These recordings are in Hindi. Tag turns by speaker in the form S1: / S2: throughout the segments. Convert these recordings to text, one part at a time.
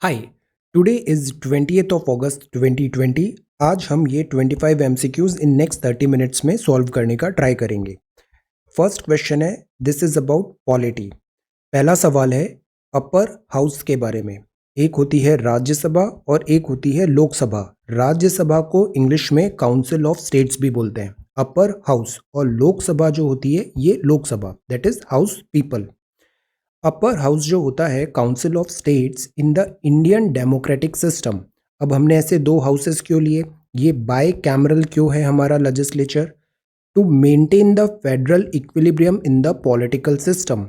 S1: Hi. Today is 20th of अगस्त 2020। आज हम ये 25 एमसीक्यूज इन नेक्स्ट 30 मिनट्स में सॉल्व करने का ट्राई करेंगे। फर्स्ट क्वेश्चन है, दिस इज अबाउट पॉलिटी। पहला सवाल है अपर हाउस के बारे में। एक होती है राज्यसभा और एक होती है लोकसभा। राज्यसभा को इंग्लिश में काउंसिल ऑफ स्टेट्स भी बोलते हैं, अपर हाउस। और लोकसभा जो होती है ये Lok Sabha, that is house people. Upper house जो होता है council of states in the Indian democratic system. अब हमने ऐसे दो हाउसेस क्यों लिए, ये बाय कैमरल क्यों है हमारा legislature? To maintain the federal equilibrium in the political system.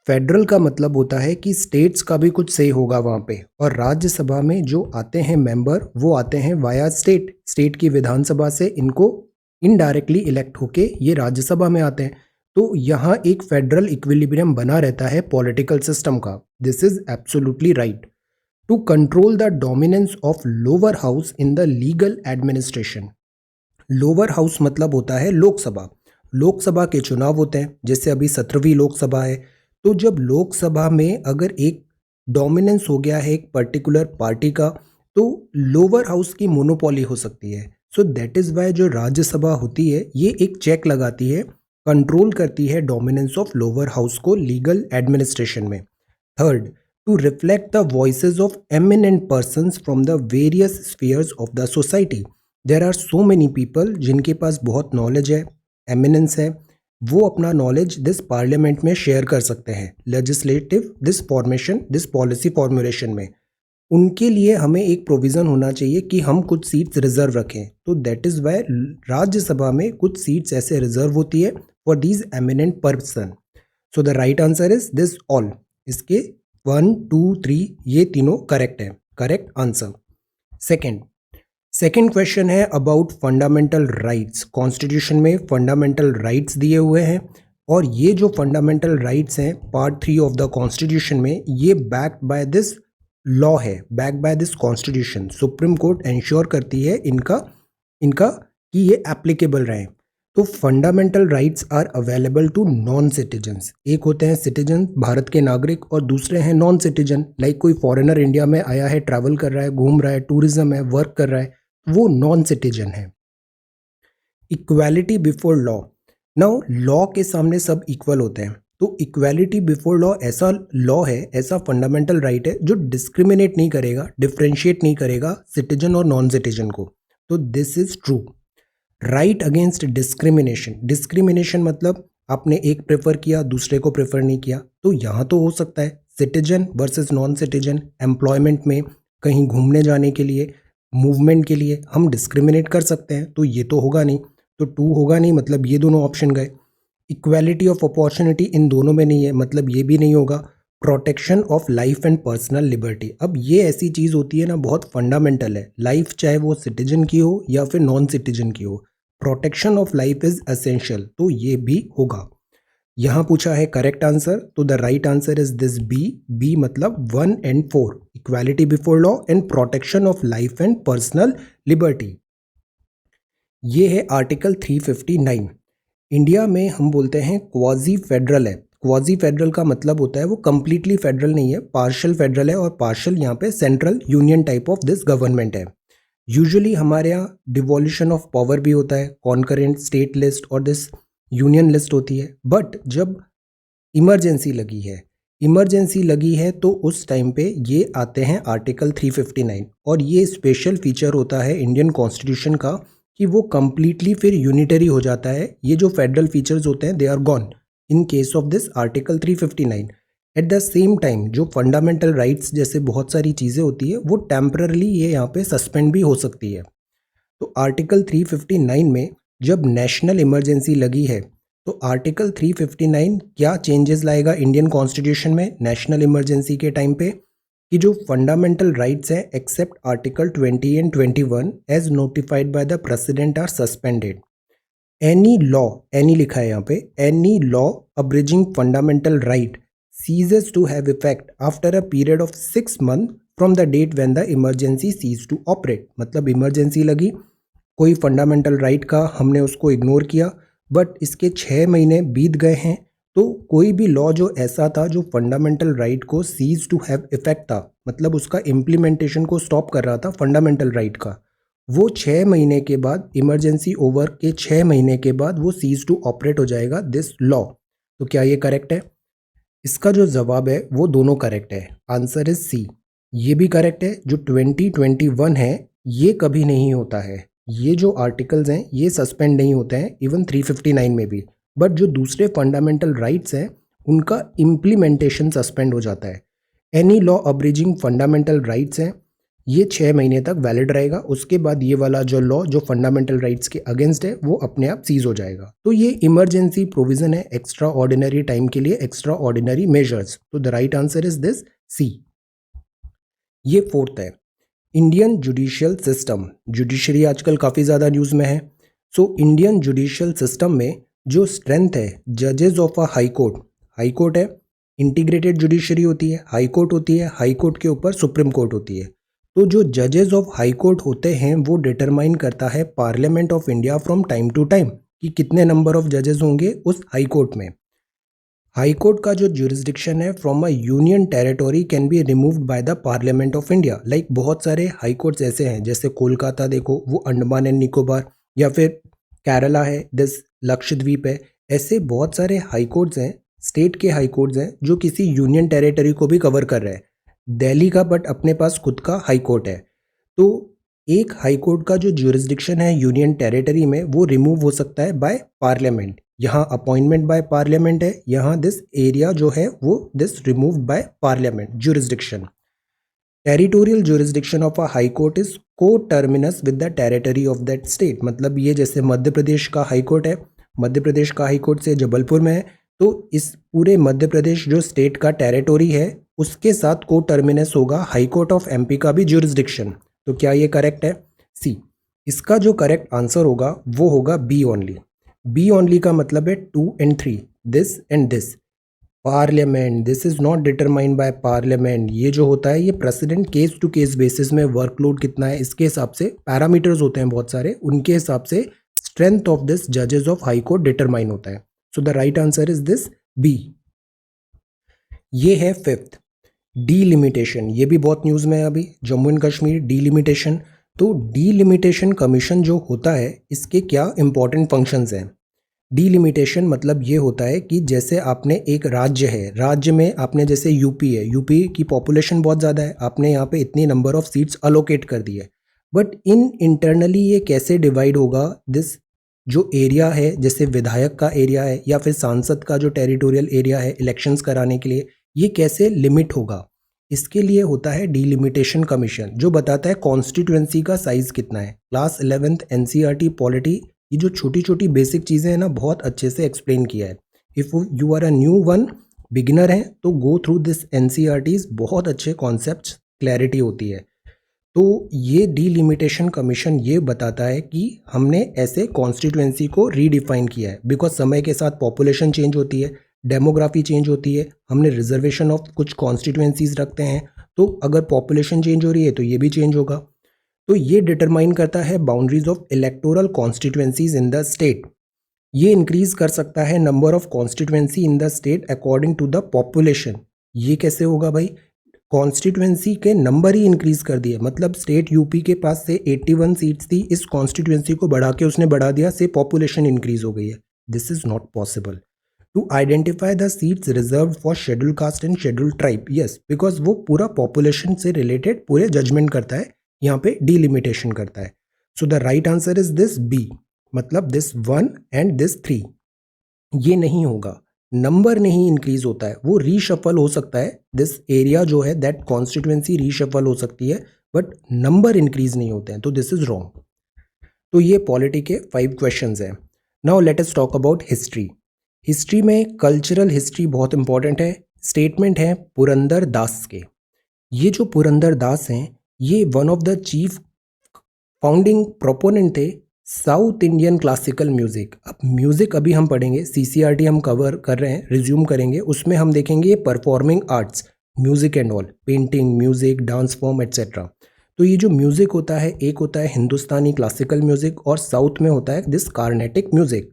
S1: Federal का मतलब होता है कि स्टेट्स का भी कुछ से होगा वहाँ पे, और राज्यसभा में जो आते हैं मेंबर वो आते हैं वाया स्टेट की विधानसभा से इनको इनडायरेक्टली इलेक्ट होके ये राज्यसभा में आते हैं। तो यहाँ एक फेडरल इक्विलिब्रियम बना रहता है पॉलिटिकल सिस्टम का। This is absolutely right. To control the dominance of lower house in the legal administration. Lower house मतलब होता है लोकसभा। लोकसभा के चुनाव होते हैं, जैसे अभी 17वीं लोकसभा है। तो जब लोकसभा में अगर एक डोमिनेंस हो गया है एक पर्टिकुलर पार्टी का, तो लोअर हाउस की मोनोपोली हो सकती है। सो दैट इज वाई जो राज्यसभा होती है ये एक चेक लगाती है, कंट्रोल करती है डोमिनेंस ऑफ लोअर हाउस को लीगल एडमिनिस्ट्रेशन में। Third, to reflect the voices of eminent persons from the various spheres of the society. There are so many people जिनके पास बहुत नॉलेज है, एमिनेंस है, वो अपना नॉलेज दिस पार्लियामेंट में शेयर कर सकते हैं, legislative this formation this policy formulation में। उनके लिए हमें एक प्रोविज़न होना चाहिए कि हम कुछ सीट्स रिजर्व रखें। तो दैट इज़ वाई राज्यसभा में कुछ सीट्स ऐसे रिजर्व होती है for these eminent person. So the right answer is this all. इसके 1, 2, 3 ये तीनों करेक्ट है, करेक्ट आंसर। सेकेंड क्वेश्चन है अबाउट फंडामेंटल राइट्स। कॉन्स्टिट्यूशन में फंडामेंटल राइट्स दिए हुए हैं, और ये जो फंडामेंटल राइट्स हैं पार्ट 3 ऑफ द कॉन्स्टिट्यूशन में, ये बैक्ड बाय दिस लॉ है, backed by this constitution. Supreme court ensure करती है इनका कि ये एप्लीकेबल रहे। तो fundamental rights are available to non citizens. एक होते हैं सिटीजन, भारत के नागरिक, और दूसरे हैं नॉन सिटीजन। लाइक कोई फॉरेनर इंडिया में आया है, ट्रैवल कर रहा है, घूम रहा है, टूरिज्म है, वर्क कर रहा है, वो नॉन सिटीजन है। Equality before law. Now law के सामने सब इक्वल होते हैं, तो इक्वालिटी बिफोर लॉ ऐसा लॉ है, ऐसा फंडामेंटल राइट है जो डिस्क्रिमिनेट नहीं करेगा, डिफ्रेंशिएट नहीं करेगा सिटीजन और नॉन सिटीजन को। तो this is true. Right against discrimination. Discrimination मतलब आपने एक प्रेफर किया, दूसरे को प्रेफर नहीं किया, तो यहाँ तो हो सकता है citizen versus non citizen. Employment में कहीं घूमने जाने के लिए, मूवमेंट के लिए हम डिस्क्रिमिनेट कर सकते हैं, तो ये तो होगा नहीं, तो 2 होगा नहीं, मतलब ये दोनों ऑप्शन गए। इक्वालिटी ऑफ अपॉर्चुनिटी इन दोनों में नहीं है, मतलब ये भी नहीं होगा। Protection of life and personal liberty. अब ये ऐसी चीज़ होती है ना, बहुत फंडामेंटल है। लाइफ चाहे वो सिटीजन की हो या फिर नॉन सिटीजन की हो, protection of life is essential, तो ये भी होगा। यहाँ पूछा है करेक्ट आंसर, तो the right answer is this B मतलब 1 and 4, equality before law and protection of life and personal liberty. ये है आर्टिकल 359। इंडिया में हम बोलते हैं क्वाजी फेडरल है। क्वाजी फेडरल का मतलब होता है वो कंप्लीटली फेडरल नहीं है, पार्शियल फेडरल है, और पार्शियल यहाँ पे central union type of this government है। यूजुअली हमारे यहाँ डिवोल्यूशन ऑफ पावर भी होता है, कॉन्करेंट स्टेट लिस्ट और दिस यूनियन लिस्ट होती है। बट जब इमरजेंसी लगी है तो उस टाइम पे ये आते हैं आर्टिकल 359, और ये स्पेशल फीचर होता है इंडियन कॉन्स्टिट्यूशन का कि वो कंप्लीटली फिर यूनिटरी हो जाता है। ये जो फेडरल फीचर्स होते हैं they are gone in case of this article 359। At the same time जो फंडामेंटल राइट्स जैसे बहुत सारी चीज़ें होती है वो टेम्पररली ये यहाँ पे सस्पेंड भी हो सकती है। तो आर्टिकल 359 में जब नेशनल इमरजेंसी लगी है, तो आर्टिकल 359 क्या चेंजेस लाएगा इंडियन कॉन्स्टिट्यूशन में नेशनल इमरजेंसी के टाइम पे, कि जो फंडामेंटल राइट्स हैं except article 20 and 21 as notified by the president are suspended. Any law, any लिखा है यहाँ पे, any law abridging fundamental right ceases to have effect after a period of 6 months from the date when the emergency ceased to operate। मतलब इमरजेंसी लगी, कोई फंडामेंटल राइट का हमने उसको इग्नोर किया, बट इसके 6 महीने बीत गए हैं, तो कोई भी लॉ जो ऐसा था जो फंडामेंटल राइट को सीज टू हैव इफेक्ट था, मतलब उसका इम्प्लीमेंटेशन को स्टॉप कर रहा था फंडामेंटल राइट का, वो 6 महीने के बाद, इमरजेंसी ओवर के 6 महीने के बाद वो सीज टू ऑपरेट हो जाएगा दिस लॉ। तो क्या ये करेक्ट है? इसका जो जवाब है वो दोनों करेक्ट है। Answer is C. ये भी करेक्ट है, जो 2021 है ये कभी नहीं होता है। ये जो आर्टिकल्स हैं ये सस्पेंड नहीं होते हैं, इवन 359 में भी। बट जो दूसरे फंडामेंटल राइट्स हैं उनका इम्प्लीमेंटेशन सस्पेंड हो जाता है। Any law abridging fundamental rights हैं ये 6 महीने तक वैलिड रहेगा, उसके बाद ये वाला जो लॉ जो फंडामेंटल राइट्स के अगेंस्ट है वो अपने आप सीज हो जाएगा। तो ये इमरजेंसी प्रोविजन है एक्स्ट्रा ऑर्डिनरी टाइम के लिए, एक्स्ट्रा ऑर्डिनरी मेजर्स। तो the right answer is this C. ये फोर्थ है, इंडियन जुडिशियल सिस्टम। जुडिशरी आजकल काफ़ी ज़्यादा न्यूज़ में है। सो इंडियन जुडिशियल सिस्टम में जो स्ट्रेंथ है जजेस of a high court, high court है, इंटीग्रेटेड जुडिशरी होती है, हाई कोर्ट होती है, हाई कोर्ट के ऊपर सुप्रीम कोर्ट होती है। तो जो जजेस ऑफ हाई कोर्ट होते हैं वो डिटरमाइन करता है parliament of India from time to time कि कितने नंबर ऑफ जजेस होंगे उस हाई कोर्ट में। हाई कोर्ट का जो ज्यूरिसडिक्शन है from a union territory can be removed by the parliament of India. Like बहुत सारे हाई कोर्ट्स ऐसे हैं, जैसे कोलकाता देखो वो अंडमान एंड निकोबार, या फिर केरला है दिस लक्षद्वीप है। ऐसे बहुत सारे हाई कोर्ट्स हैं, स्टेट के हाई कोर्ट्स हैं जो किसी यूनियन टेरिटरी को भी कवर कर रहे हैं। दिल्ली का बट अपने पास खुद का हाई कोर्ट है। तो एक हाई कोर्ट का जो ज्यूरिसडिक्शन है यूनियन टेरिटरी में वो रिमूव हो सकता है बाय पार्लियामेंट। यहाँ अपॉइंटमेंट बाय पार्लियामेंट है, यहाँ दिस एरिया जो है वो this removed by parliament jurisdiction. Territorial jurisdiction of a high court is coterminous with the territory of that state. मतलब ये जैसे मध्य प्रदेश का हाई कोर्ट है, मध्य प्रदेश का हाई कोर्ट से जबलपुर में है, तो इस पूरे मध्य प्रदेश जो स्टेट का टेरिटोरी है उसके साथ को टर्मिनस होगा हाई कोर्ट ऑफ एमपी का भी ज्यूरिसडिक्शन। तो क्या ये करेक्ट है? सी। इसका जो करेक्ट आंसर होगा वो होगा बी ओनली। बी ओनली का मतलब है 2 and 3, this and this. Parliament, this is not determined by parliament. ये जो होता है ये president case to case basis में, वर्कलोड कितना है इसके हिसाब से, पैरामीटर्स होते हैं बहुत सारे, उनके हिसाब से स्ट्रेंथ ऑफ दिस जजेस ऑफ हाई कोर्ट डिटरमाइन होता है। So the right answer is this B. ये है फिफ्थ, डीलिमिटेशन। ये भी बहुत न्यूज़ में है अभी, जम्मू एंड कश्मीर डीलिमिटेशन। तो डीलिमिटेशन कमीशन जो होता है इसके क्या इंपॉर्टेंट फंक्शंस हैं? डीलिमिटेशन मतलब ये होता है कि जैसे आपने एक राज्य है, राज्य में आपने जैसे यूपी है, यूपी की पॉपुलेशन बहुत ज़्यादा है, आपने यहाँ पे इतनी नंबर ऑफ सीट्स अलोकेट कर दी है, बट इन इंटरनली ये कैसे डिवाइड होगा? दिस जो एरिया है, जैसे विधायक का एरिया है या फिर सांसद का जो टेरिटोरियल एरिया है इलेक्शंस कराने के लिए, ये कैसे लिमिट होगा? इसके लिए होता है डीलिमिटेशन कमीशन, जो बताता है कॉन्स्टिट्यूएंसी का साइज कितना है। क्लास 11th एनसीईआरटी पॉलिटी ये जो छोटी छोटी बेसिक चीज़ें हैं ना बहुत अच्छे से एक्सप्लेन किया है। If you are a new one, beginner हैं, तो गो थ्रू दिस एनसीईआरटीज, बहुत अच्छे कॉन्सेप्ट्स क्लैरिटी होती है। तो ये डीलिमिटेशन कमीशन ये बताता है कि हमने ऐसे कॉन्स्टिट्यूएंसी को रीडिफाइन किया है, बिकॉज समय के साथ पॉपुलेशन चेंज होती है, डेमोग्राफी चेंज होती है, हमने रिजर्वेशन ऑफ कुछ कॉन्स्टिट्यूएंसीज रखते हैं, तो अगर पॉपुलेशन चेंज हो रही है तो ये भी चेंज होगा। तो ये डिटरमाइन करता है boundaries of electoral constituencies in the state. ये इंक्रीज कर सकता है number of constituency in the state according to the population. ये कैसे होगा भाई? कॉन्स्टिट्यूएंसी के नंबर ही इंक्रीज कर दिए, मतलब स्टेट यूपी के पास से 81 सीट्स थी, इस कॉन्स्टिट्यूएंसी को बढ़ा के उसने बढ़ा दिया, से पॉपुलेशन इंक्रीज हो गई है। This is not possible. To identify the seats reserve for schedule caste and schedule tribe, yes, because वो पूरा पॉपुलेशन से रिलेटेड पूरे जजमेंट करता है, यहाँ पे डिलिमिटेशन करता है। So the right answer is this B, मतलब दिस 1 एंड दिस 3। ये नहीं होगा, नंबर नहीं इंक्रीज होता है, वो रीशफल हो सकता है, दिस एरिया जो है दैट कॉन्स्टिट्यूएंसी रीशफल हो सकती है, बट नंबर इंक्रीज नहीं होते हैं, तो दिस इज रॉन्ग। तो ये पॉलिटी के 5 क्वेश्चंस हैं। Now let us talk about history. History में कल्चरल हिस्ट्री बहुत इंपॉर्टेंट है। स्टेटमेंट है पुरंदर दास के। ये जो पुरंदर दास हैं ये one of the chief founding proponent थे साउथ इंडियन क्लासिकल म्यूजिक। अब म्यूजिक अभी हम पढ़ेंगे, सीसीआरटी हम कवर कर रहे हैं, रिज्यूम करेंगे, उसमें हम देखेंगे performing arts, music and all, painting, music, dance form etcetera. तो ये जो म्यूजिक होता है, एक होता है हिंदुस्तानी क्लासिकल म्यूजिक और साउथ में होता है this Carnatic music.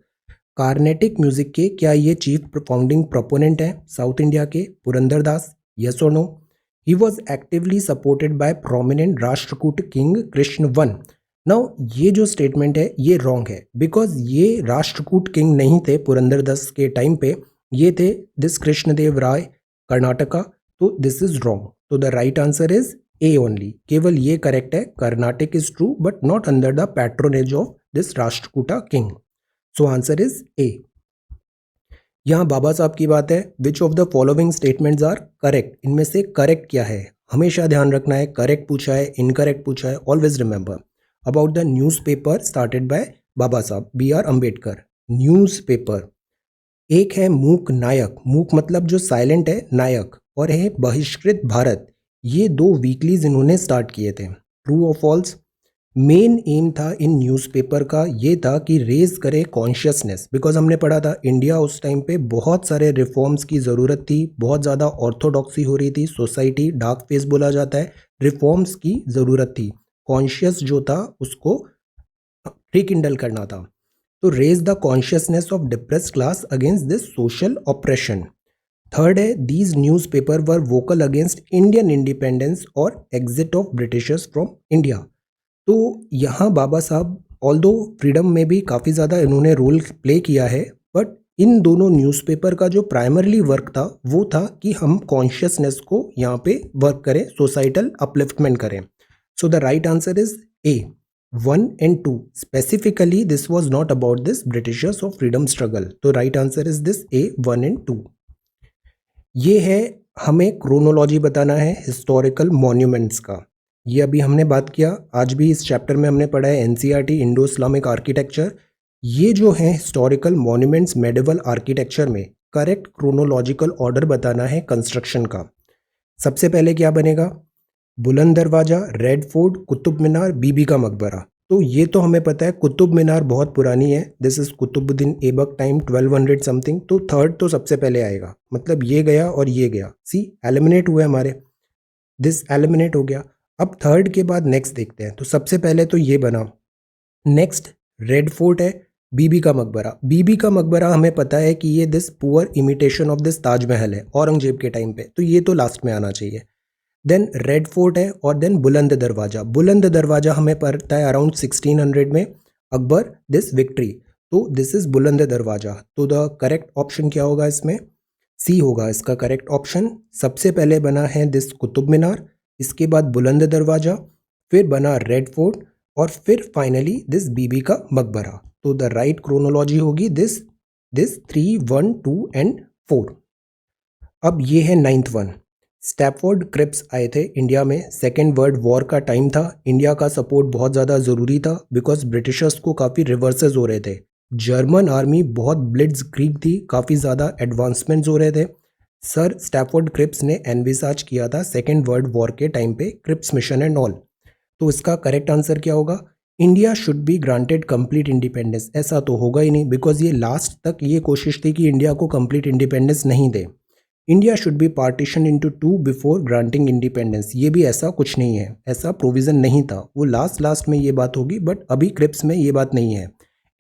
S1: Carnatic music के क्या ये चीफ फाउंडिंग प्रोपोनेंट हैं साउथ इंडिया के पुरंदर दास? यस और no? He was actively supported by prominent Rashtrakuta king Krishna one. Now ये जो स्टेटमेंट है ये रॉन्ग है, बिकॉज ये राष्ट्रकूट किंग नहीं थे पुरंदर दास के टाइम पे, ये थे दिस कृष्णदेव राय कर्नाटका, तो दिस इज रॉन्ग। तो the right answer is A only, केवल ये करेक्ट है, Karnataka is true but not under the patronage of this Rashtrakuta king. So answer is A. यहाँ बाबा साहब की बात है, which of the following statements are correct, इनमें से करेक्ट क्या है? हमेशा ध्यान रखना है, करेक्ट पूछा है इनकरेक्ट पूछा है, always remember about the newspaper started by Baba Saheb B are Ambedkar. Newspaper, एक है मूक नायक, मूक मतलब जो साइलेंट है, नायक, और है बहिष्कृत भारत। ये दो वीकलीज इन्होंने स्टार्ट किए थे। ट्रू और फॉल्स? मेन एम था इन न्यूज़पेपर का ये था कि रेज करे कॉन्शियसनेस, बिकॉज हमने पढ़ा था इंडिया उस टाइम पे बहुत सारे रिफॉर्म्स की ज़रूरत थी, बहुत ज़्यादा ऑर्थोडॉक्सी हो रही थी, सोसाइटी डार्क फेस बोला जाता है, रिफॉर्म्स की ज़रूरत थी, कॉन्शियस जो था उसको रिकिंडल करना था। तो raise the consciousness of depressed class against this social operation. Third है these newspaper were vocal against Indian independence और exit of Britishers from India. तो यहाँ बाबा साहब ऑल्दो फ्रीडम में भी काफ़ी ज़्यादा इन्होंने रोल प्ले किया है, बट इन दोनों न्यूज़पेपर का जो प्राइमरली वर्क था वो था कि हम कॉन्शियसनेस को यहाँ पे वर्क करें, सोसाइटल अपलिफ्टमेंट करें। So the right answer is A 1 and 2। Specifically this was not about this Britishers of freedom struggle, तो right answer is this A 1 and 2। ये है, हमें क्रोनोलॉजी बताना है हिस्टोरिकल मॉन्यूमेंट्स का। ये अभी हमने बात किया, आज भी इस चैप्टर में हमने पढ़ा है एनसीईआरटी इंडो इस्लामिक आर्किटेक्चर। ये जो है हिस्टोरिकल मॉन्यूमेंट्स मेडिवल आर्किटेक्चर में करेक्ट क्रोनोलॉजिकल ऑर्डर बताना है कंस्ट्रक्शन का। सबसे पहले क्या बनेगा? बुलंद दरवाजा, रेड फोर्ट, कुतुब मीनार, बीबी का मकबरा। तो ये तो हमें पता है कुतुब मीनार बहुत पुरानी है, this is Qutubuddin Aibak time 1200 something, तो थर्ड तो सबसे पहले आएगा, मतलब ये गया और ये गया, सी एलिमिनेट हुए हमारे, दिस एलिमिनेट हो गया। अब थर्ड के बाद नेक्स्ट देखते हैं, तो सबसे पहले तो ये बना, नेक्स्ट रेड फोर्ट है, बीबी का मकबरा। बीबी का मकबरा हमें पता है कि ये this poor imitation of this Taj Mahal है औरंगजेब के टाइम पे, तो ये तो लास्ट में आना चाहिए। देन रेड फोर्ट है और देन बुलंद दरवाजा। बुलंद दरवाजा हमें पड़ता है अराउंड 1600 में, अकबर दिस विक्ट्री, तो दिस इज बुलंद दरवाजा। तो द करेक्ट ऑप्शन क्या होगा इसमें? सी होगा इसका करेक्ट ऑप्शन। सबसे पहले बना है दिस कुतुब मीनार, इसके बाद बुलंद दरवाजा, फिर बना रेड फोर्ट और फिर फाइनली दिस बीबी का मकबरा। तो द राइट क्रोनोलॉजी होगी दिस 3, 1, 2 एंड 4। अब ये है 9th वन। स्टैफोर्ड क्रिप्स आए थे इंडिया में, सेकेंड वर्ल्ड वॉर का टाइम था, इंडिया का सपोर्ट बहुत ज़्यादा ज़रूरी था बिकॉज ब्रिटिशर्स को काफ़ी रिवर्सेस हो रहे थे, जर्मन आर्मी बहुत ब्लिट्स क्रीक थी, काफ़ी ज़्यादा एडवांसमेंट्स हो रहे थे। सर स्टैफोर्ड क्रिप्स ने एनविसाज किया था सेकेंड वर्ल्ड वॉर के टाइम पे क्रिप्स मिशन एंड ऑल। तो इसका करेक्ट आंसर क्या होगा? India should be granted complete independence. ऐसा तो होगा ही नहीं बिकॉज ये लास्ट तक ये कोशिश थी कि इंडिया को कंप्लीट इंडिपेंडेंस नहीं दे। India should be partition into 2 before granting independence, ये भी ऐसा कुछ नहीं है, ऐसा प्रोविज़न नहीं था, वो लास्ट में ये बात होगी, बट अभी क्रिप्स में ये बात नहीं है।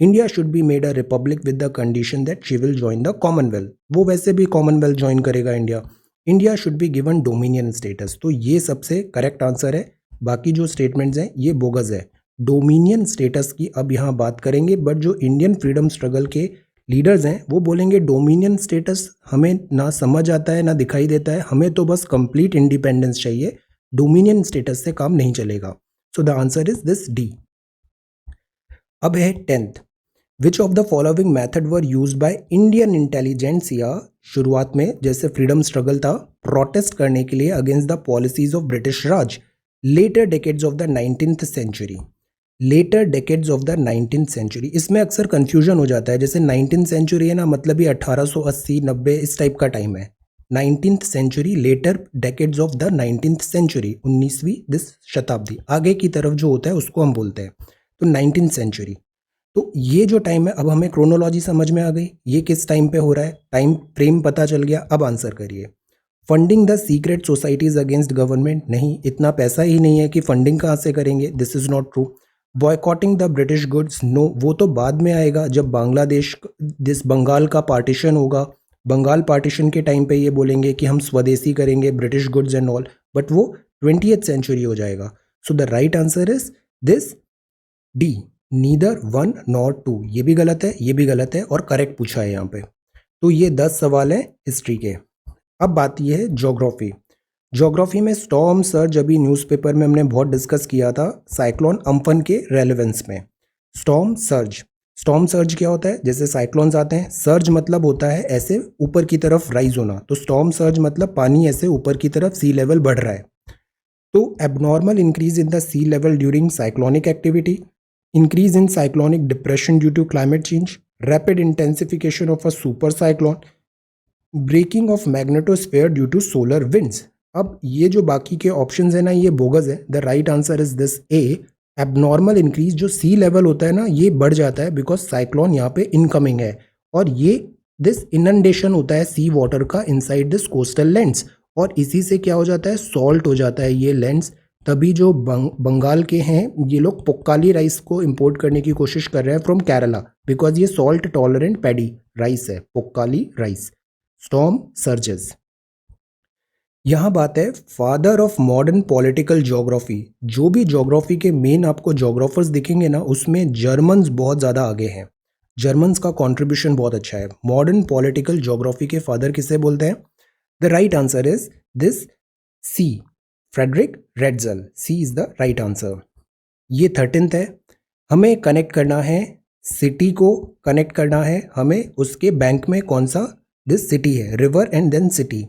S1: India should be made a republic with the condition that she will join the Commonwealth, वो वैसे भी कॉमनवेल्थ ज्वाइन करेगा India. India should be given dominion status, तो ये सबसे करेक्ट आंसर है। बाकी जो स्टेटमेंट्स हैं ये बोगस है। डोमिनियन स्टेटस की अब यहाँ बात करेंगे, बट जो इंडियन फ्रीडम स्ट्रगल के लीडर्स हैं वो बोलेंगे डोमिनियन स्टेटस हमें ना समझ आता है ना दिखाई देता है, हमें तो बस कंप्लीट इंडिपेंडेंस चाहिए, डोमिनियन स्टेटस से काम नहीं चलेगा। So the answer is this D. अब है 10th, which of the following method were used by Indian intelligentsia. शुरुआत में जैसे फ्रीडम स्ट्रगल था, प्रोटेस्ट करने के लिए against the policies of British Raj, later decades of the 19th century. Later decades of the 19th century, इसमें अक्सर कंफ्यूजन हो जाता है, जैसे 19th सेंचुरी है ना, मतलब ये 1880-90 इस टाइप का टाइम है। 19th century, later decades of the 19th century, 19वीं दिस शताब्दी, आगे की तरफ जो होता है उसको हम बोलते हैं, तो 19th सेंचुरी। तो ये जो टाइम है, अब हमें क्रोनोलॉजी समझ में आ गई, ये किस टाइम पे हो रहा है, टाइम फ्रेम पता चल गया। अब आंसर करिए। Funding the secret societies against government, नहीं, इतना पैसा ही नहीं है कि फंडिंग कहाँ से करेंगे, this is not true. Boycotting the British goods, no, वो तो बाद में आएगा जब बांग्लादेश दिस बंगाल का पार्टीशन होगा। बंगाल पार्टीशन के टाइम पे ये बोलेंगे कि हम स्वदेशी करेंगे British goods and all, but वो 20th सेंचुरी हो जाएगा। So the right answer is this D, neither one nor two. ये भी गलत है, ये भी गलत है और करेक्ट पूछा है यहाँ पे। तो ये 10 सवाल हैं हिस्ट्री के। अब बात ये है ज्योग्राफी। ज्योग्राफी में स्टॉर्म सर्ज अभी न्यूज़पेपर में हमने बहुत डिस्कस किया था साइक्लोन अम्फन के रेलेवेंस में। स्टॉर्म सर्ज, स्टॉर्म सर्ज क्या होता है? जैसे साइक्लोन्स आते हैं, सर्ज मतलब होता है ऐसे ऊपर की तरफ राइज होना, तो स्टॉर्म सर्ज मतलब पानी ऐसे ऊपर की तरफ सी लेवल बढ़ रहा है। तो abnormal increase in the sea level during cyclonic activity, increase in cyclonic depression due to climate change, rapid intensification of a super cyclone, breaking of magnetosphere due to solar winds। अब ये जो बाकी के ऑप्शंस है ना, ये बोगस है। The right answer is this A, abnormal increase, जो सी लेवल होता है ना ये बढ़ जाता है बिकॉज साइक्लोन यहाँ पे इनकमिंग है, और ये दिस इनंडेशन होता है सी वाटर का इनसाइड दिस कोस्टल लैंड्स, और इसी से क्या हो जाता है, सॉल्ट हो जाता है ये लैंड्स। तभी जो बंगाल के हैं ये लोग पोक्काली राइस को इंपोर्ट करने की कोशिश कर रहे हैं फ्रॉम केरला, बिकॉज ये सॉल्ट टॉलरेंट पैडी राइस है, पोक्काली राइस। Storm surges. यहाँ बात है father of modern political geography. जो भी ज्योग्राफी के मेन आपको ज्योग्राफर्स दिखेंगे ना, उसमें जर्मन्स बहुत ज़्यादा आगे हैं। जर्मन्स का कॉन्ट्रीब्यूशन बहुत अच्छा है। मॉडर्न पॉलिटिकल ज्योग्राफी के फादर किसे बोलते हैं? The right answer is this C, Friedrich Ratzel. C is the right answer. ये 13th है। हमें कनेक्ट करना है सिटी को, कनेक्ट करना है हमें उसके बैंक में कौन सा दिस सिटी है, river and then city.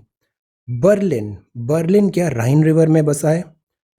S1: Berlin, Berlin क्या राइन रिवर में बसा है?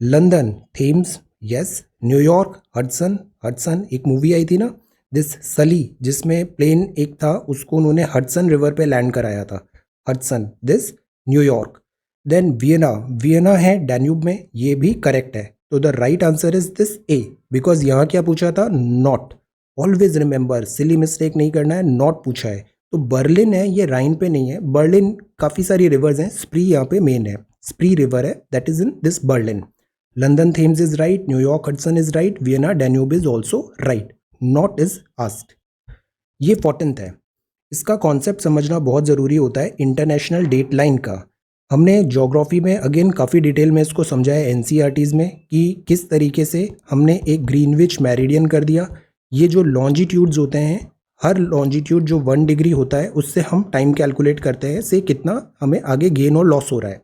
S1: London Thames, yes. New York Hudson, Hudson एक मूवी आई थी ना दिस सली, जिसमें प्लेन एक था उसको उन्होंने हडसन रिवर पे लैंड कराया था, Hudson this New York. Then Vienna, Vienna है डैन्यूब में, ये भी करेक्ट है। तो the right answer is this A, because यहाँ क्या पूछा था, not. Always remember, silly mistake नहीं करना है, नॉट पूछा है। तो बर्लिन है ये राइन पे नहीं है। बर्लिन काफ़ी सारी रिवर्स हैं, स्प्री यहाँ पे मेन है, स्प्री रिवर है, that is in this Berlin. London Thames is right, New York Hudson is right, Vienna Danube is also right, not is asked. ये 14th है। इसका कॉन्सेप्ट समझना बहुत ज़रूरी होता है, इंटरनेशनल डेट लाइन का। हमने ज्योग्राफी में अगेन काफ़ी डिटेल में इसको समझा है एनसीईआरटीज़ में कि किस तरीके से हमने एक ग्रीनविच मेरिडियन कर दिया। ये जो लॉन्जिट्यूड्स होते हैं, हर लॉन्जिट्यूड जो 1 डिग्री होता है उससे हम टाइम कैलकुलेट करते हैं से कितना हमें आगे गेन और लॉस हो रहा है।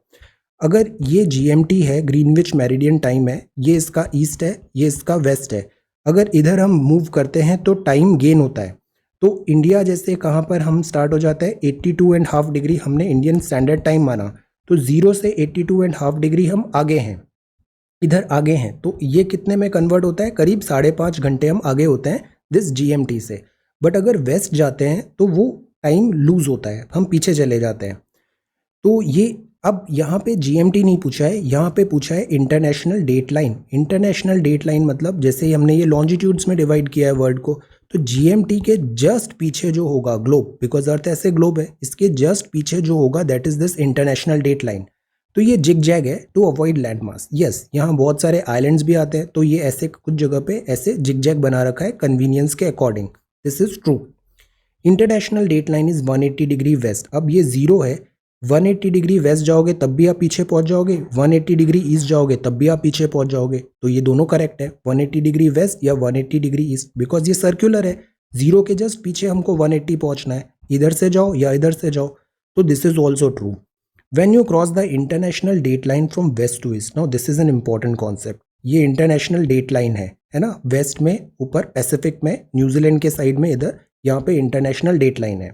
S1: अगर ये जीएमटी है, ग्रीनविच मेरिडियन टाइम है, ये इसका ईस्ट है, ये इसका वेस्ट है, अगर इधर हम मूव करते हैं तो टाइम गेन होता है। तो इंडिया जैसे कहाँ पर हम स्टार्ट हो जाता है 82.5 डिग्री, हमने इंडियन स्टैंडर्ड टाइम माना, तो 0 से 82.5 डिग्री हम आगे हैं, इधर आगे हैं। तो ये कितने में कन्वर्ट होता है, करीब 5.5 घंटे हम आगे होते हैं दिस जीएमटी से। बट अगर वेस्ट जाते हैं तो वो टाइम लूज होता है, हम पीछे चले जाते हैं। तो ये अब यहाँ पे जीएमटी नहीं पूछा है, यहाँ पे पूछा है international date line. International date line मतलब जैसे ही हमने ये लॉन्जिट्यूड्स में डिवाइड किया है वर्ड को, तो जीएमटी के जस्ट पीछे जो होगा ग्लोब, बिकॉज अर्थ ऐसे ग्लोब है, इसके जस्ट पीछे जो होगा that is this international date line. तो ये जिग जैग है to avoid land mass. Yes, यहाँ बहुत सारे आइलैंड्स भी आते हैं, तो ये ऐसे कुछ जगह पे ऐसे जिग जैग बना रखा है कन्वीनियंस के अकॉर्डिंग, this is true. International date line is 180 degree west. अब ये 0 है, 180 डिग्री वेस्ट जाओगे तब भी आप पीछे पहुंच जाओगे, 180 डिग्री ईस्ट जाओगे तब भी आप पीछे पहुंच जाओगे। तो ये दोनों करेक्ट है, 180 डिग्री वेस्ट या 180 डिग्री ईस्ट, बिकॉज ये सर्कुलर है, 0 के जस्ट पीछे हमको 180 पहुंचना है, इधर से जाओ या इधर से जाओ। तो this is also true. When you cross the international date line from west to east, now this is an important concept। ये इंटरनेशनल डेट लाइन है ना, वेस्ट में ऊपर पैसिफिक में न्यूजीलैंड के साइड में, इधर यहाँ पे इंटरनेशनल डेट लाइन है।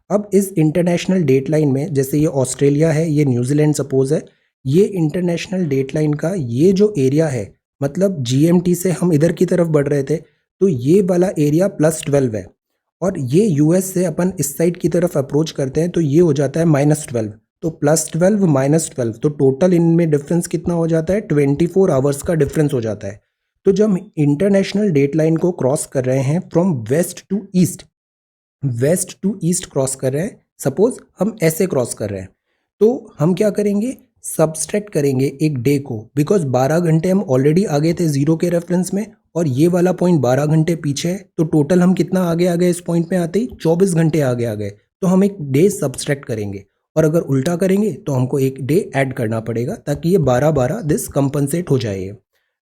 S1: अब इस इंटरनेशनल डेट लाइन में जैसे ये ऑस्ट्रेलिया है, ये न्यूजीलैंड सपोज है, ये इंटरनेशनल डेट लाइन का ये जो एरिया है, मतलब जीएमटी से हम इधर की तरफ बढ़ रहे थे, तो ये वाला एरिया +12 है, और ये यूएस से अपन इस साइड की तरफ अप्रोच करते हैं तो ये हो जाता है -12। तो +12 -12, तो टोटल इनमें डिफरेंस कितना हो जाता है, 24 आवर्स का डिफरेंस हो जाता है। तो जब हम इंटरनेशनल डेट लाइन को क्रॉस कर रहे हैं from west to east, west to east cross कर रहे हैं, सपोज हम ऐसे क्रॉस कर रहे हैं, तो हम क्या करेंगे, सब्सट्रैक्ट करेंगे एक डे को, बिकॉज 12 घंटे हम ऑलरेडी आगे थे 0 के रेफरेंस में, और ये वाला पॉइंट 12 घंटे पीछे है, तो टोटल हम कितना आगे आ गए इस पॉइंट में आते ही 24 घंटे आगे आ गए। तो हम एक डे सब्सट्रैक्ट करेंगे, और अगर उल्टा करेंगे तो हमको एक डे ऐड करना पड़ेगा ताकि ये 12-12 दिस कंपनसेट हो जाए।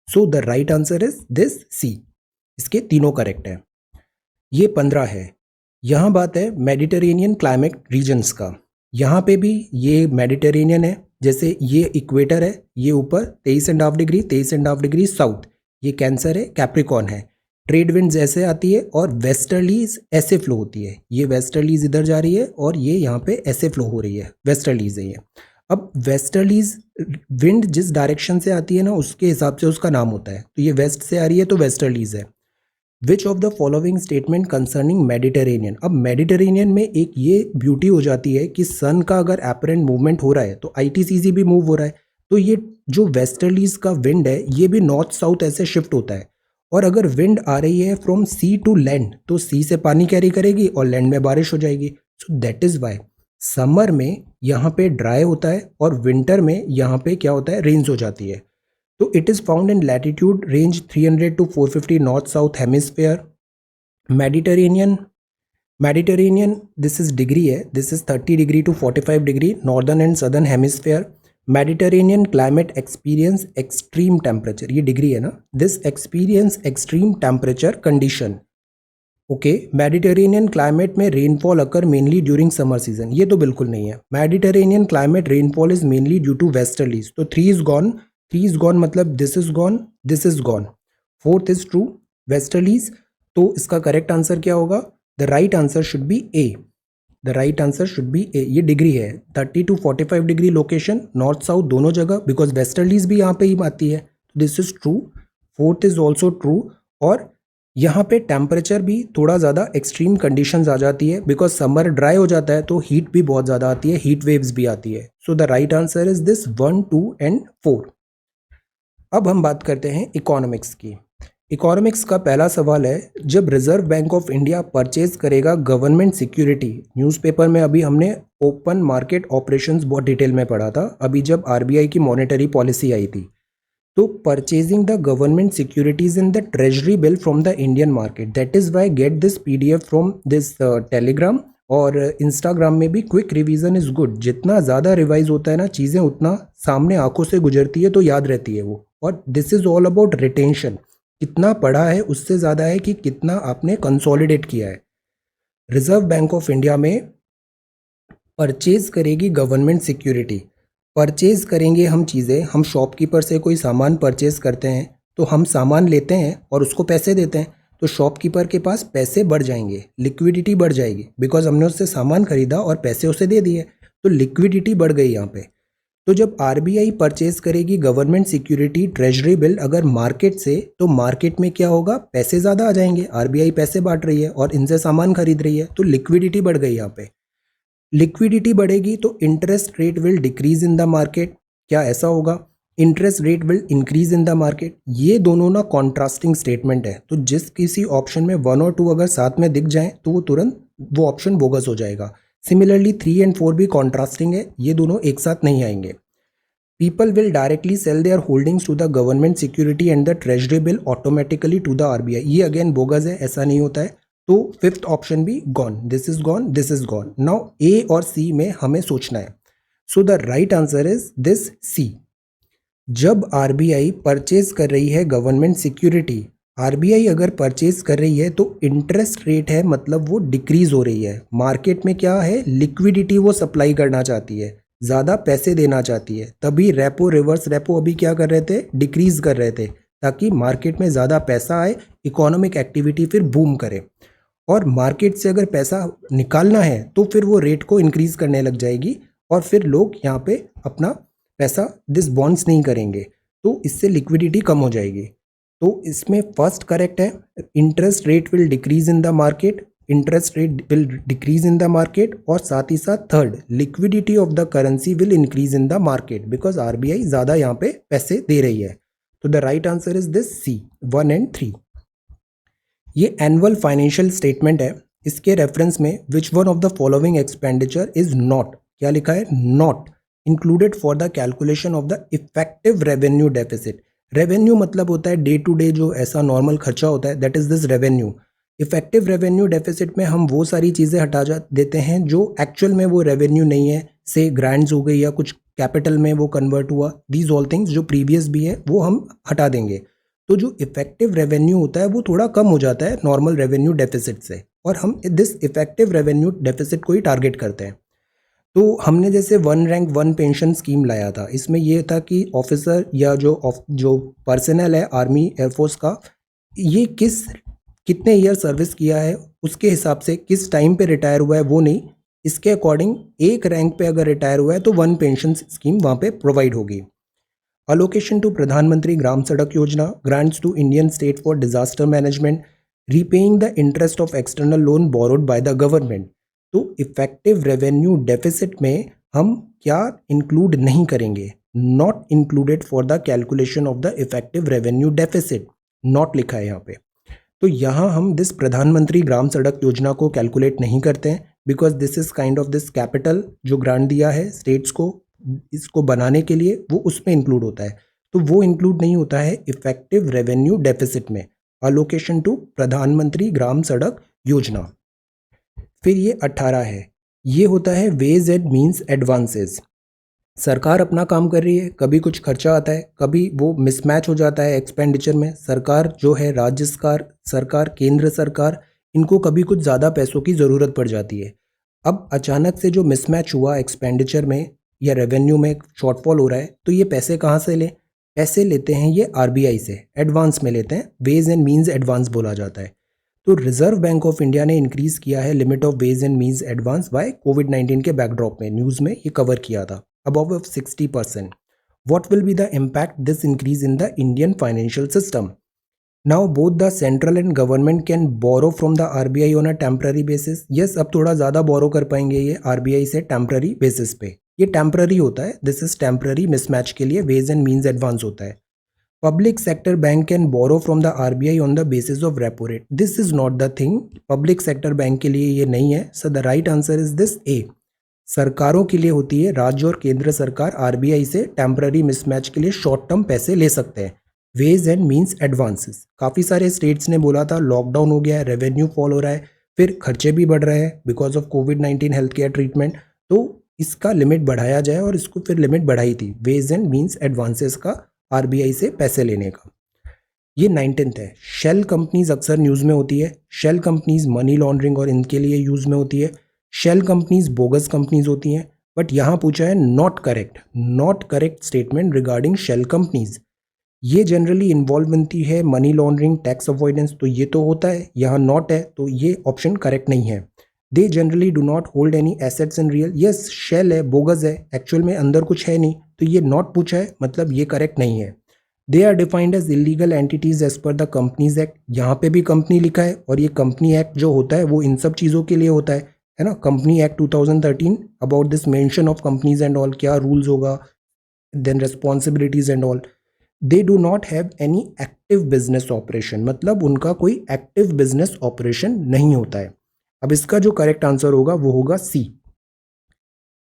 S1: So the right answer is this C, इसके तीनों करेक्ट है। ये 15 है। यहाँ बात है मेडिटेरेनियन क्लाइमेट रीजन्स का। यहाँ पे भी ये मेडिटेरेनियन है, जैसे ये इक्वेटर है, ये ऊपर 23.5 डिग्री 23.5 डिग्री साउथ, ये कैंसर है, कैप्रिकॉन है। ट्रेड विंड्स ऐसे आती है और वेस्टर्लीज ऐसे फ्लो होती है, ये वेस्टर्लीज इधर जा रही है और ये यहाँ पे ऐसे फ्लो हो रही है, वेस्टर्लीज है ये। अब वेस्टर्लीज विंड जिस डायरेक्शन से आती है ना, उसके हिसाब से उसका नाम होता है। तो ये वेस्ट से आ रही है तो वेस्टर्लीज है। Which of the following statement concerning Mediterranean. अब मेडिटेरेनियन में एक ये ब्यूटी हो जाती है कि सन का अगर एपरेंट मूवमेंट हो रहा है तो आईटीसीजी भी मूव हो रहा है, तो ये जो वेस्टर्लीज का विंड है ये भी नॉर्थ साउथ ऐसे शिफ्ट होता है। और अगर विंड आ रही है फ्रॉम सी टू लैंड तो सी से पानी कैरी करेगी और लैंड में बारिश हो जाएगी। So that is why summer में यहाँ पे ड्राई होता है और विंटर में यहाँ पे क्या होता है, रेन्स हो जाती है। तो it is found in latitude range 300 to 450 north south hemisphere. Mediterranean this is degree है, this is 30 degree to 45 degree northern and southern hemisphere. Mediterranean climate experience extreme temperature, ये डिग्री है ना, this experience extreme temperature condition. Okay, Mediterranean climate में rainfall occur mainly during summer season, ये तो बिल्कुल नहीं है। Mediterranean climate rainfall is mainly due to westerlies, तो 3 इज गॉन मतलब this is gone, this is gone. 4th is true, westerlies. तो इसका करेक्ट आंसर क्या होगा? The right answer should be A, the right answer should be A. ये डिग्री है 30 to 45 degree location, north south दोनों जगह, बिकॉज वेस्टर्लीज भी यहाँ पे ही आती है। This is true. 4th is also true. और यहाँ पे टेम्परेचर भी थोड़ा ज़्यादा एक्सट्रीम कंडीशंस आ जाती है, बिकॉज समर ड्राई हो जाता है तो हीट भी बहुत ज़्यादा आती है, हीट वेव्स भी आती है। So the right answer is this 1, 2 and 4। अब हम बात करते हैं इकोनॉमिक्स की। इकोनॉमिक्स का पहला सवाल है, जब reserve Bank of India purchase करेगा गवर्नमेंट सिक्योरिटी, न्यूज़पेपर में अभी हमने ओपन मार्केट ऑपरेशंस बहुत डिटेल में पढ़ा था, अभी जब आरबीआई की मॉनेटरी पॉलिसी आई थी, तो purchasing the government securities in the treasury bill from the Indian market, that is why get this PDF from this Telegram और इंस्टाग्राम में भी क्विक रिवीजन इज गुड। जितना ज़्यादा रिवाइज होता है ना चीज़ें, उतना सामने आंखों से गुजरती है तो याद रहती है वो। और this is all about retention, कितना पढ़ा है उससे ज़्यादा है कि कितना आपने कंसोलिडेट किया है। रिजर्व बैंक ऑफ इंडिया में परचेज करेगी गवर्नमेंट सिक्योरिटी। परचेज करेंगे हम चीज़ें, हम शॉपकीपर से कोई सामान परचेज करते हैं तो हम सामान लेते हैं और उसको पैसे देते हैं, तो शॉपकीपर के पास पैसे बढ़ जाएंगे, लिक्विडिटी बढ़ जाएगी, बिकॉज हमने उससे सामान खरीदा और पैसे उसे दे दिए, तो लिक्विडिटी बढ़ गई यहाँ पे। तो जब आरबीआई परचेज करेगी गवर्नमेंट सिक्योरिटी ट्रेजरी बिल अगर मार्केट से, तो मार्केट में क्या होगा, पैसे ज़्यादा आ जाएंगे, आरबीआई पैसे बांट रही है और इनसे सामान खरीद रही है, तो लिक्विडिटी बढ़ गई यहाँ पे। लिक्विडिटी बढ़ेगी तो interest rate will decrease in the market, क्या ऐसा होगा? Interest rate will increase in the market. ये दोनों ना कॉन्ट्रास्टिंग स्टेटमेंट है, तो जिस किसी ऑप्शन में 1 और 2 अगर साथ में दिख जाएं तो वो तुरंत वो ऑप्शन बोगस हो जाएगा। सिमिलरली 3 एंड 4 भी कॉन्ट्रास्टिंग है, ये दोनों एक साथ नहीं आएंगे। People will directly sell their holdings to the government security and the treasury bill automatically to the RBI, ये अगेन बोगस है, ऐसा नहीं होता है। तो 5th ऑप्शन भी gone, this is gone, this is gone. Now A और सी में हमें सोचना है। So the right answer is this C. जब आरबीआई परचेज कर रही है गवर्नमेंट सिक्योरिटी, आरबीआई अगर परचेज कर रही है तो इंटरेस्ट रेट है, मतलब वो डिक्रीज हो रही है। मार्केट में क्या है, लिक्विडिटी वो सप्लाई करना चाहती है, ज़्यादा पैसे देना चाहती है, तभी रेपो रिवर्स रेपो अभी क्या कर रहे थे, डिक्रीज कर रहे थे, ताकि मार्केट में ज़्यादा पैसा आए, इकोनॉमिक एक्टिविटी फिर बूम करे। और मार्केट से अगर पैसा निकालना है तो फिर वो रेट को इंक्रीज करने लग जाएगी और फिर लोग यहाँ पे अपना पैसा दिस बॉन्ड्स नहीं करेंगे, तो इससे लिक्विडिटी कम हो जाएगी। तो इसमें फर्स्ट करेक्ट है, interest rate will decrease in the market, interest rate will decrease in the market, और साथ ही साथ third, liquidity of the currency will increase in the market, because RBI ज़्यादा यहाँ पे पैसे दे रही है। तो the right answer is this C, 1 and 3। ये एनुअल फाइनेंशियल स्टेटमेंट है, इसके रेफरेंस में which one of the following expenditure is not, क्या लिखा है, not included for the calculation of the effective revenue deficit. Revenue मतलब होता है डे टू डे जो ऐसा नॉर्मल खर्चा होता है, that is this revenue. Effective revenue deficit में हम वो सारी चीज़ें हटा जा देते हैं जो एक्चुअल में वो रेवेन्यू नहीं है, से ग्रांट्स हो गई या कुछ कैपिटल में वो कन्वर्ट हुआ, दीज ऑल थिंग्स जो प्रीवियस भी है वो हम हटा देंगे। तो जो इफेक्टिव रेवेन्यू होता है वो थोड़ा कम हो जाता है नॉर्मल रेवेन्यू डेफिसिट से, और हम दिस इफेक्टिव रेवेन्यू डेफिसिट को ही टारगेट करते हैं। तो हमने जैसे one rank one pension scheme लाया था, इसमें ये था कि ऑफिसर या जो पर्सनल है आर्मी एयरफोर्स का, ये कितने ईयर सर्विस किया है उसके हिसाब से, किस टाइम पे रिटायर हुआ है वो नहीं, इसके अकॉर्डिंग एक रैंक पे अगर रिटायर हुआ है तो वन पेंशन स्कीम वहाँ पे प्रोवाइड होगी। अलोकेशन टू प्रधानमंत्री Gram Sadak Yojana, grants to Indian state for disaster management, repaying the interest of external loan borrowed by the government. तो इफेक्टिव रेवेन्यू डेफिसिट में हम क्या इंक्लूड नहीं करेंगे, not included for the calculation of the effective revenue deficit, not लिखा है यहाँ पे। तो यहाँ हम दिस प्रधानमंत्री ग्राम सड़क योजना को कैलकुलेट नहीं करते हैं, because this is kind of this capital जो ग्रांट दिया है स्टेट्स को इसको बनाने के लिए, वो उसमें इंक्लूड होता है। तो वो इंक्लूड नहीं होता है इफेक्टिव रेवेन्यू डेफिसिट में, अलोकेशन टू प्रधानमंत्री ग्राम सड़क योजना। फिर ये 18 है, ये होता है वेज एंड मीन्स एडवांसेस। सरकार अपना काम कर रही है, कभी कुछ खर्चा आता है, कभी वो मिसमैच हो जाता है एक्सपेंडिचर में। सरकार जो है, राज्य सरकार, केंद्र सरकार, इनको कभी कुछ ज़्यादा पैसों की ज़रूरत पड़ जाती है। अब अचानक से जो मिसमैच हुआ एक्सपेंडिचर में या रेवेन्यू में शॉर्टफॉल हो रहा है, तो ये पैसे कहाँ से लें? पैसे लेते हैं ये आरबीआई से, एडवांस में लेते हैं, वेज एंड मीन्स एडवांस बोला जाता है। तो रिजर्व बैंक ऑफ इंडिया ने इंक्रीज किया है limit of ways and means advance by कोविड-19 के बैकड्रॉप में, न्यूज़ में ये कवर किया था, above of 60%. What will be the impact this increase in the Indian financial system? Now both the central and government can borrow from the RBI on a temporary basis. Yes, अब थोड़ा ज़्यादा borrow कर पाएंगे ये RBI से temporary basis पे। ये temporary होता है, this is temporary mismatch के लिए ways and means advance होता है। Public sector bank can borrow from the RBI on the basis of repo rate. This is not the thing. Public sector bank के लिए ये नहीं है। So the right answer is this A. सरकारों के लिए होती है, राज्य और केंद्र सरकार आरबीआई से टेम्पररी मिसमैच के लिए शॉर्ट टर्म पैसे ले सकते हैं, वेज एंड मींस एडवांसेस। काफ़ी सारे स्टेट्स ने बोला था लॉकडाउन हो गया है, रेवेन्यू फॉल हो रहा है, फिर खर्चे भी बढ़ रहे हैं because of covid health care treatment, तो इसका लिमिट बढ़ाया जाए, और इसको फिर लिमिट बढ़ाई थी वेज एंड मींस एडवांसेस का आरबीआई से पैसे लेने का। ये 19th है, शेल कंपनीज अक्सर न्यूज़ में होती है। शेल कंपनीज मनी लॉन्ड्रिंग और इनके लिए यूज़ में होती है। शेल कंपनीज बोगस कंपनीज होती हैं, बट यहाँ पूछा है not correct statement regarding shell companies. ये जनरली इन्वॉल्व बनती है मनी लॉन्ड्रिंग, टैक्स अवॉइडेंस, तो ये तो होता है, यहाँ नॉट है, तो ये ऑप्शन करेक्ट नहीं है। They generally do not hold any assets in real, yes shell है, बोगस है, एक्चुअल में अंदर कुछ है नहीं, तो ये नॉट पूछा है, मतलब ये करेक्ट नहीं है। They are defined as illegal entities as per the companies act, यहाँ पे भी कंपनी लिखा है, और ये कंपनी एक्ट जो होता है वो इन सब चीज़ों के लिए होता है ना, company act 2013 about this mention of companies and all, क्या रूल्स होगा, then responsibilities and all. They do not have any active business operation, मतलब उनका कोई एक्टिव बिजनेस ऑपरेशन नहीं होता है। अब इसका जो करेक्ट आंसर होगा वो होगा सी।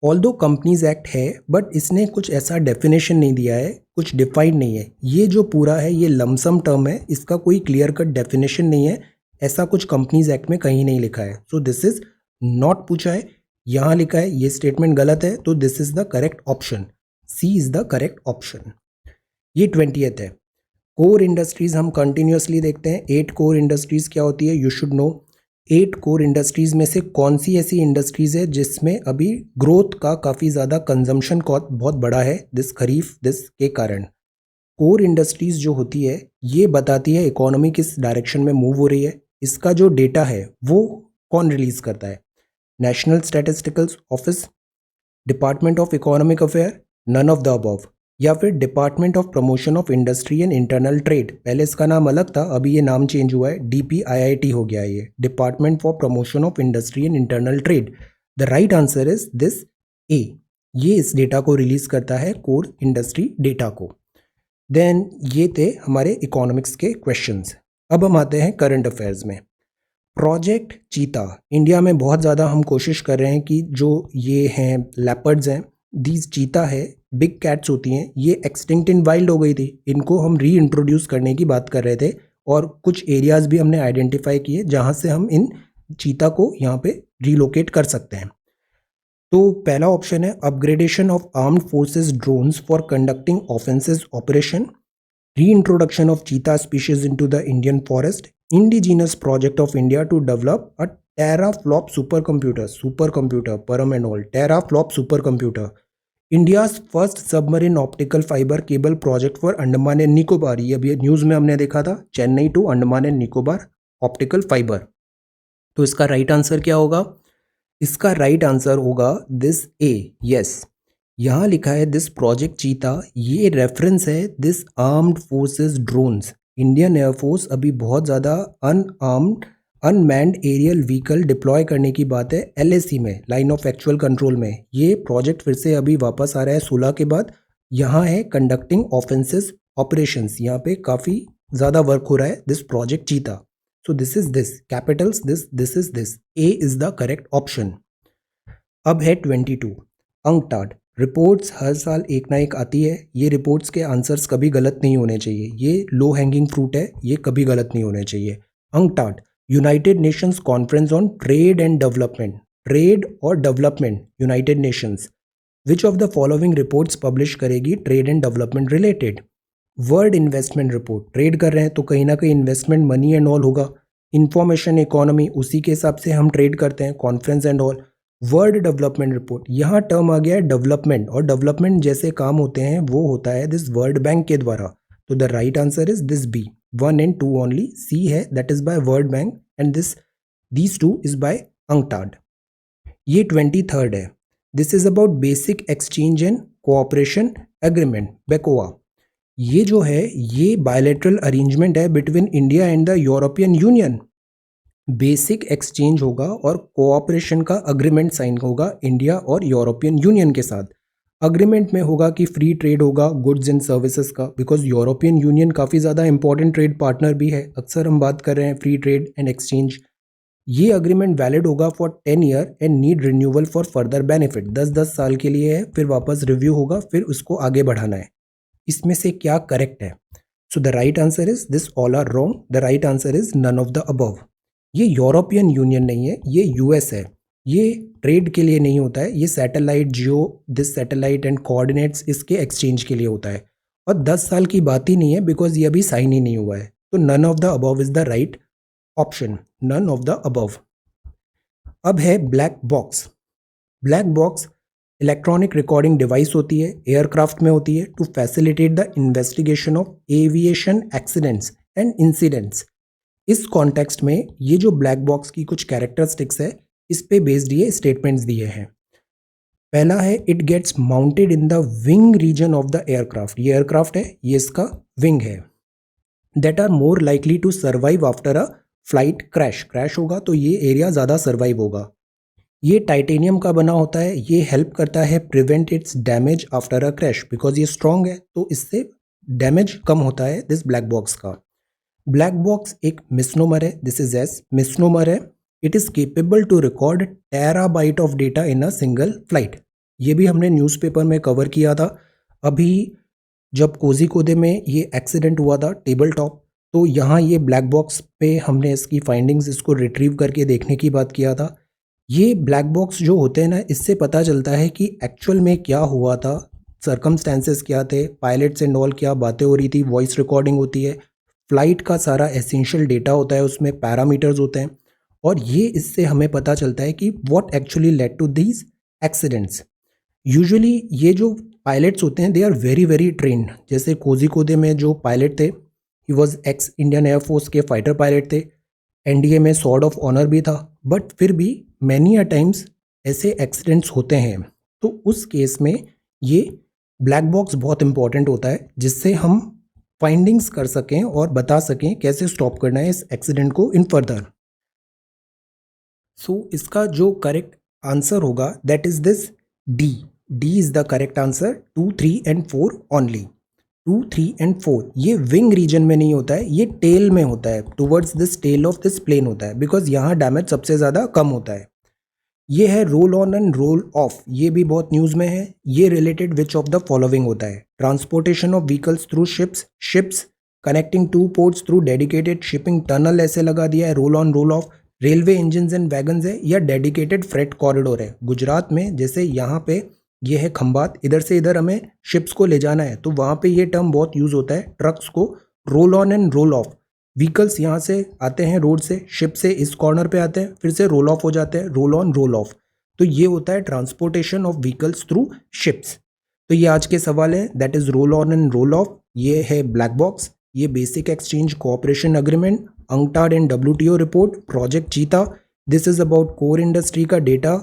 S1: ऑल्दो कंपनीज एक्ट है, बट इसने कुछ ऐसा डेफिनेशन नहीं दिया है, कुछ डिफाइंड नहीं है। ये जो पूरा है ये लमसम टर्म है, इसका कोई क्लियर कट डेफिनेशन नहीं है, ऐसा कुछ कंपनीज एक्ट में कहीं नहीं लिखा है। सो दिस इज नॉट पूछा है, यहाँ लिखा है, ये स्टेटमेंट गलत है, तो this is the correct option, C is the correct option. ये 20th है, कोर इंडस्ट्रीज हम कंटिन्यूसली देखते हैं। 8 कोर इंडस्ट्रीज क्या होती है, you should know. 8 core industries में से कौन सी ऐसी इंडस्ट्रीज है जिसमें अभी ग्रोथ का काफ़ी ज़्यादा कंजम्पशन बहुत बड़ा है दिस खरीफ दिस के कारण। कोर इंडस्ट्रीज जो होती है ये बताती है इकोनॉमी किस डायरेक्शन में मूव हो रही है। इसका जो डेटा है वो कौन रिलीज करता है, national statistical office, department of economic affair, none of the above, या फिर department of promotion of industry and internal trade. पहले इसका नाम अलग था, अभी ये नाम चेंज हुआ है, DPIIT हो गया है, ये department for promotion of industry and internal trade. The right answer is this A, ये इस डेटा को रिलीज करता है, कोर इंडस्ट्री डेटा को। देन ये थे हमारे इकोनॉमिक्स के क्वेश्चंस। अब हम आते हैं करंट अफेयर्स में। प्रोजेक्ट चीता, इंडिया में बहुत ज़्यादा हम कोशिश कर रहे हैं कि जो ये हैं लेपर्ड्स हैं, दीज चीता है, बिग कैट्स होती हैं, ये एक्सटिंक्ट इन वाइल्ड हो गई थी, इनको हम री इंट्रोड्यूस करने की बात कर रहे थे और कुछ एरियाज़ भी हमने आइडेंटिफाई किए जहाँ से हम इन चीता को यहाँ पे रिलोकेट कर सकते हैं। तो पहला ऑप्शन है upgradation of armed forces drones for conducting offences operation, reintroduction of cheetah species into the Indian forest, indigenous project of India to develop a teraflop supercomputer, Param and all, teraflop supercomputer, India's first submarine optical fiber cable project for Andaman and Nicobar। ये अभी न्यूज़ में हमने देखा था, Chennai to Andaman and Nicobar optical fibre. तो इसका राइट आंसर क्या होगा? इसका राइट आंसर होगा दिस ए, यस। यहाँ लिखा है दिस प्रोजेक्ट चीता, ये रेफरेंस है this armed forces drones. Indian air force अभी बहुत ज़्यादा unarmed unmanned aerial vehicle deploy करने की बात है LAC में, लाइन ऑफ एक्चुअल कंट्रोल में। ये प्रोजेक्ट फिर से अभी वापस आ रहा है 16 के बाद। यहाँ है कंडक्टिंग ऑफेंसेस ऑपरेशंस, यहाँ पे काफ़ी ज़्यादा वर्क हो रहा है दिस प्रोजेक्ट चीता। So this is this Capitals, this is this, A is the correct option. अब है 22 अंकटाड। रिपोर्ट्स हर साल एक ना एक आती है, ये रिपोर्ट्स के आंसर्स कभी गलत नहीं होने चाहिए, ये लो हैंगिंग फ्रूट है, ये कभी गलत नहीं होने चाहिए। UNCTAD, United Nations conference on trade and development, trade और development, United Nations, which of the following reports publish करेगी trade and development related? World investment report, trade कर रहे हैं तो कहीं ना कहीं इन्वेस्टमेंट मनी एंड ऑल होगा। इंफॉर्मेशन इकोनॉमी, उसी के हिसाब से हम ट्रेड करते हैं, conference and all. World development report, यहाँ टर्म आ गया है डेवलपमेंट, और डेवलपमेंट जैसे काम होते हैं वो होता है दिस वर्ल्ड बैंक के द्वारा। तो the right answer is this B, 1 and 2 only. C है that is by World Bank and these 2 is by UNCTAD. ये 23rd है, this is about basic exchange and cooperation agreement, BECA. ये जो है ये बायलैटरल अरेंजमेंट है between India and the European Union. Basic exchange होगा और कोऑपरेशन का अग्रीमेंट साइन होगा इंडिया और यूरोपियन यूनियन के साथ। अग्रीमेंट में होगा कि फ्री ट्रेड होगा गुड्स एंड सर्विसेज का, बिकॉज यूरोपियन यूनियन काफ़ी ज़्यादा इंपॉर्टेंट ट्रेड पार्टनर भी है, अक्सर हम बात कर रहे हैं फ्री ट्रेड एंड एक्सचेंज। ये अग्रीमेंट वैलिड होगा for 10 year and need renewal for further benefit, 10 साल के लिए है, फिर वापस रिव्यू होगा, फिर उसको आगे बढ़ाना है। इसमें से क्या करेक्ट है? So the right answer is this all are wrong, the right answer is none of the above. ये यूरोपियन यूनियन नहीं है, ये US है, ये ट्रेड के लिए नहीं होता है, ये satellite Jio this satellite and coordinates इसके एक्सचेंज के लिए होता है, और 10 साल की बात ही नहीं है बिकॉज ये अभी साइन ही नहीं हुआ है। तो none of the above is the right option, none of the above. अब है black box. Black box electronic recording device होती है, एयरक्राफ्ट में होती है, to facilitate the investigation of aviation accidents and incidents. इस कॉन्टेक्स्ट में ये जो ब्लैक बॉक्स की कुछ कैरेक्टरिस्टिक्स है, इस पे बेस्ड ये स्टेटमेंट्स दिए हैं। पहला है it gets mounted in the wing region of the aircraft, ये एयरक्राफ्ट है, ये इसका विंग है। That are more likely to survive after a flight crash, crash होगा तो ये एरिया ज़्यादा सर्वाइव होगा। ये टाइटेनियम का बना होता है, ये हेल्प करता है prevent its damage after a crash, because ये स्ट्रॉन्ग है तो इससे डैमेज कम होता है दिस ब्लैक बॉक्स का। ब्लैक बॉक्स एक मिसनोमर है, दिस इज एस मिसनोमर है। It is capable to record terabyte of data in a single flight, ये भी हमने न्यूज़पेपर में कवर किया था। अभी जब कोझिकोडे में ये एक्सीडेंट हुआ था टेबल टॉप, तो यहाँ ये ब्लैक बॉक्स पे हमने इसकी फाइंडिंग्स इसको रिट्रीव करके देखने की बात किया था। ये ब्लैक बॉक्स जो होते हैं ना, इससे पता चलता है कि एक्चुअल में क्या हुआ था, सर्कमस्टेंसेस क्या थे, पायलट्स एंड ऑल क्या बातें हो रही थी, वॉइस रिकॉर्डिंग होती है, फ्लाइट का सारा एसेंशियल डेटा होता है, उसमें पैरामीटर्स होते हैं, और ये इससे हमें पता चलता है कि what actually led to these accidents. Usually ये जो पायलट्स होते हैं they are very very trained, जैसे कोझिकोडे में जो पायलट थे he was ex Indian air force के फाइटर पायलट थे, NDA में स्वॉर्ड ऑफ ऑनर भी था, बट फिर भी मैनी अ टाइम्स ऐसे एक्सीडेंट्स होते हैं। तो उस केस में ये ब्लैक बॉक्स बहुत इंपॉर्टेंट होता है, जिससे हम फाइंडिंग्स कर सकें और बता सकें कैसे स्टॉप करना है इस एक्सीडेंट को इन फर्दर। सो इसका जो करेक्ट आंसर होगा that is this D, D is the correct answer. 2, 3 and 4 only, 2, 3 and 4। ये विंग रीजन में नहीं होता है, ये टेल में होता है, towards this tail of this plane होता है, बिकॉज यहाँ डैमेज सबसे ज़्यादा कम होता है। ये है roll on and roll off, ये भी बहुत न्यूज़ में है। ये related which of the following होता है? Transportation of vehicles through ships connecting to ports through dedicated shipping tunnel, ऐसे लगा दिया है roll on roll off. Railway engine and wagons है, या डेडिकेटेड फ्रेट कॉरिडोर है। गुजरात में जैसे यहाँ पे ये है खंबात, इधर से इधर हमें शिप्स को ले जाना है, तो वहाँ पे ये टर्म बहुत यूज़ होता है। ट्रक्स को roll on and roll off, vehicles यहाँ से आते हैं रोड से, शिप से इस कॉर्नर पे आते हैं, फिर से रोल ऑफ हो जाते हैं, रोल ऑन रोल ऑफ। तो ये होता है transportation of vehicles through ships. तो ये आज के सवाल है, that is roll on and roll off. ये है ब्लैक बॉक्स, ये basic exchange cooperation agreement, UNCTAD and WTO report, project cheetah. This is about core industry का डेटा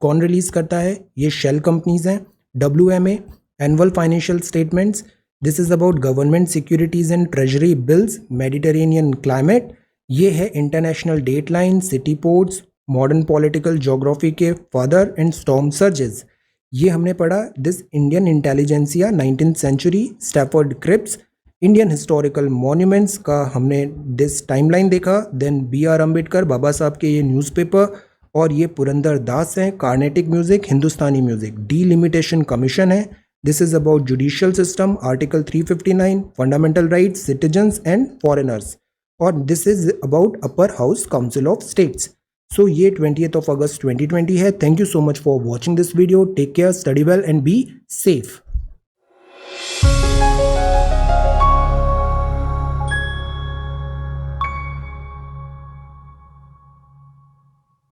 S1: कौन रिलीज करता है? ये शेल कंपनीज हैं। WMA annual financial statements, this is about government securities and treasury bills, Mediterranean climate. ये है international date line, city ports, modern political geography के फादर एंड स्टॉर्म सर्जेस। ये हमने पढ़ा this Indian intelligentsia 19th century, Stafford Cripps, Indian historical monuments का हमने दिस टाइमलाइन देखा। देन BR अम्बेडकर बाबा साहब के ये न्यूज़पेपर, और ये पुरंदर दास हैं, Carnatic music, Hindustani music. Delimitation commission है, this is about judicial system, article 359, fundamental rights, citizens and foreigners, और this is about upper house council of states. सो ये 20th of August 2020 है। Thank you so much for watching this video. Take care, study well and be safe.